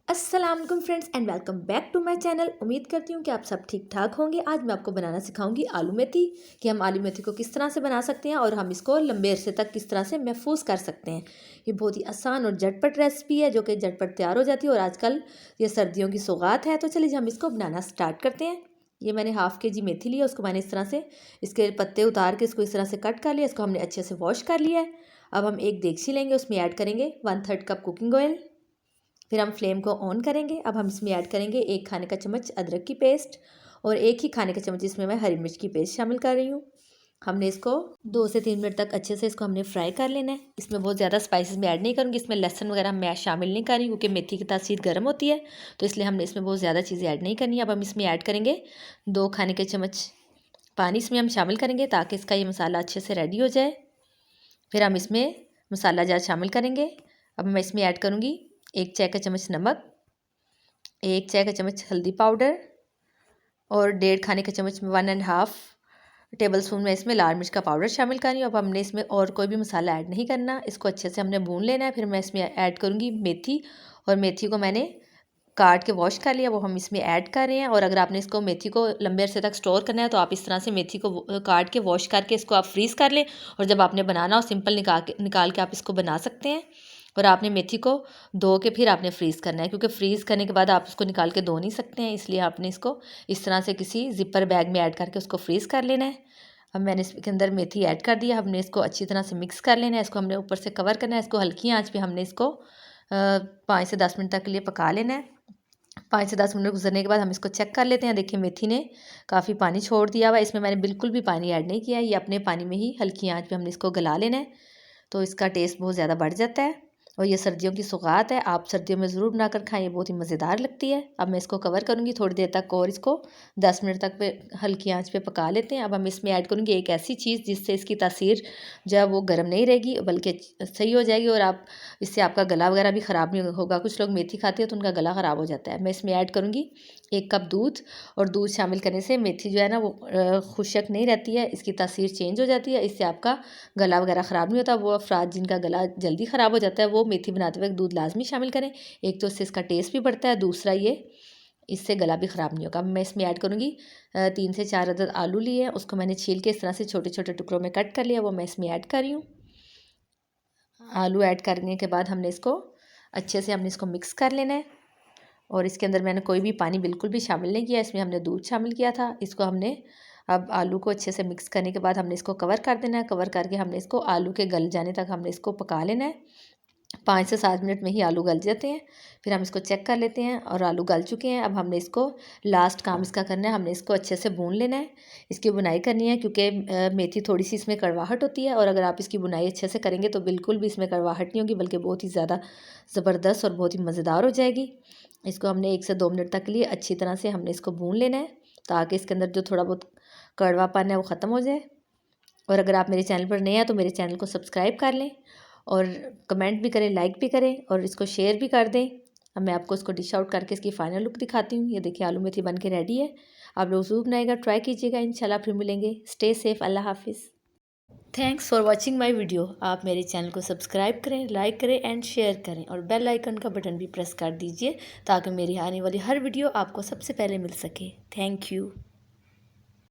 अस्सलाम वालेकुम friends and welcome back to my channel. उम्मीद करती हूँ कि आप सब ठीक ठाक होंगे। आज मैं आपको बनाना सिखाऊंगी आलू मेथी कि हम आलू मेथी को किस तरह से बना सकते हैं और हम इसको लंबे अरसे तक किस तरह से महफूज कर सकते हैं। ये बहुत ही आसान और झटपट रेसिपी है जो कि झटपट तैयार हो जाती है और आजकल ये सर्दियों की सौगात है। तो चलिए हम इसको बनाना स्टार्ट करते हैं। ये मैंने हाफ़ के जी मेथी ली है, उसको मैंने इस तरह से इसके पत्ते उतार के इसको इस तरह से कट कर लिया। इसको हमने अच्छे से वॉश कर लिया है। अब हम एक देगची लेंगे, उसमें ऐड करेंगे 1/3 कप कुकिंग ऑयल। फिर हम फ्लेम को ऑन करेंगे। अब हम इसमें ऐड करेंगे 1 खाने का चम्मच अदरक की पेस्ट और 1 ही खाने का चम्मच इसमें मैं हरी मिर्च की पेस्ट शामिल कर रही हूँ। हमने इसको 2 से 3 मिनट तक अच्छे से इसको हमने फ्राई कर लेना है। इसमें बहुत ज़्यादा स्पाइसेस मैं ऐड नहीं करूँगी, इसमें लहसुन वगैरह मैं शामिल नहीं कर रही क्योंकि मेथी की तासीर गर्म होती है, तो इसलिए हमने इसमें बहुत ज़्यादा चीज़ें ऐड नहीं करनी। अब हम इसमें ऐड करेंगे 2 खाने के चम्मच पानी इसमें हम शामिल करेंगे ताकि इसका ये मसाला अच्छे से रेडी हो जाए। फिर हम इसमें मसाला जार शामिल करेंगे। अब मैं इसमें ऐड करूँगी 1 चाय का चम्मच नमक, 1 चाय का चम्मच हल्दी पाउडर और 1.5 खाने का चम्मच 1.5 टेबल स्पून में इसमें लाल मिर्च का पाउडर शामिल कर रही हूँ। अब हमने इसमें और कोई भी मसाला ऐड नहीं करना, इसको अच्छे से हमने भून लेना है। फिर मैं इसमें ऐड करूँगी मेथी, और मेथी को मैंने काट के वॉश कर लिया, वो हम इसमें ऐड कर रहे हैं। और अगर आपने इसको मेथी को लंबे अरसे तक स्टोर करना है तो आप इस तरह से मेथी को काट के वॉश करके इसको आप फ्रीज़ कर लें, और जब आपने बनाना हो सिंपल निकाल के आप इसको बना सकते हैं। और आपने मेथी को धो के फिर आपने फ्रीज़ करना है, क्योंकि फ्रीज़ करने के बाद आप इसको निकाल के धो नहीं सकते हैं, इसलिए आपने इसको इस तरह से किसी जिपर बैग में ऐड करके उसको फ्रीज़ कर लेना है। अब मैंने इसके अंदर मेथी ऐड कर दिया। हमने इसको अच्छी तरह से मिक्स कर लेना है। इसको हमने ऊपर से कवर करना है। इसको हल्की आंच पे हमने इसको 5 से 10 मिनट तक के लिए पका लेना है। 5 से 10 मिनट गुजरने के बाद हम इसको चेक कर लेते हैं। देखिए मेथी ने काफ़ी पानी छोड़ दिया हुआ है, इसमें मैंने बिल्कुल भी पानी ऐड नहीं किया है। ये अपने पानी में ही हल्की आंच पे हमने इसको गला लेना है, तो इसका टेस्ट बहुत ज़्यादा बढ़ जाता है। और ये सर्दियों की सौगात है, आप सर्दियों में ज़रूर बनाकर खाएं, ये बहुत ही मज़ेदार लगती है। अब मैं इसको कवर करूँगी थोड़ी देर तक और इसको 10 मिनट तक पे हल्की आंच पे पका लेते हैं। अब हम इसमें ऐड करूँगी एक ऐसी चीज़ जिससे इसकी तासीर जो है वो गर्म नहीं रहेगी बल्कि सही हो जाएगी, और आप इससे आपका गला वगैरह भी ख़राब नहीं होगा। कुछ लोग मेथी खाते हैं तो उनका गला ख़राब हो जाता है। मैं इसमें ऐड करूँगी 1 कप दूध, और दूध शामिल करने से मेथी जो है ना वो खुशक नहीं रहती है, इसकी तासीर चेंज हो जाती है। इससे आपका गला वगैरह ख़राब नहीं होता। वो अफराद जिनका गला जल्दी ख़राब हो जाता है वो मेथी बनाते वक्त दूध लाजमी शामिल करें। एक तो इससे इसका टेस्ट भी बढ़ता है, दूसरा ये इससे गला भी ख़राब नहीं होगा। मैं इसमें ऐड करूँगी 3 से 4 अदद आलू लिए हैं, उसको मैंने छील के इस तरह से छोटे छोटे टुकड़ों में कट कर लिया, वो मैं इसमें ऐड कर रही हूँ। आलू ऐड करने के बाद हमने इसको अच्छे से मिक्स कर लेना है। और इसके अंदर मैंने कोई भी पानी बिल्कुल भी शामिल नहीं किया, इसमें हमने दूध शामिल किया था। इसको हमने अब आलू को अच्छे से मिक्स करने के बाद हमने इसको कवर कर देना है। कवर करके हमने इसको आलू के गल जाने तक हमने इसको पका लेना है। 5 से 7 मिनट में ही आलू गल जाते हैं। फिर हम इसको चेक कर लेते हैं और आलू गल चुके हैं। अब हमने इसको लास्ट काम इसका करना है, हमने इसको अच्छे से भून लेना है। इसकी बुनाई करनी है क्योंकि मेथी थोड़ी सी इसमें कड़वाहट होती है, और अगर आप इसकी बुनाई अच्छे से करेंगे तो बिल्कुल भी इसमें कड़वाहट नहीं होगी, बल्कि बहुत ही ज़्यादा ज़बरदस्त और बहुत ही मज़ेदार हो जाएगी। इसको हमने 1 से 2 मिनट तक के लिए अच्छी तरह से हमने इसको भून लेना है ताकि इसके अंदर जो थोड़ा बहुत कड़वापन है वो ख़त्म हो जाए। और अगर आप मेरे चैनल पर नए हैं तो मेरे चैनल को सब्सक्राइब कर लें, और कमेंट भी करें, लाइक भी करें, और इसको शेयर भी कर दें। अब मैं आपको इसको डिश आउट करके इसकी फाइनल लुक दिखाती हूँ। ये देखिए आलू मेथी बन के रेडी है। आप लोग ज़रूर बनाइएगा, ट्राई कीजिएगा। इंशाल्लाह फिर मिलेंगे। स्टे सेफ, अल्लाह हाफिज़। Thanks for watching my video. आप मेरे चैनल को सब्सक्राइब करें, लाइक करें एंड शेयर करें, और बेल आइकन का बटन भी प्रेस कर दीजिए ताकि मेरी आने वाली हर वीडियो आपको सबसे पहले मिल सके। Thank you.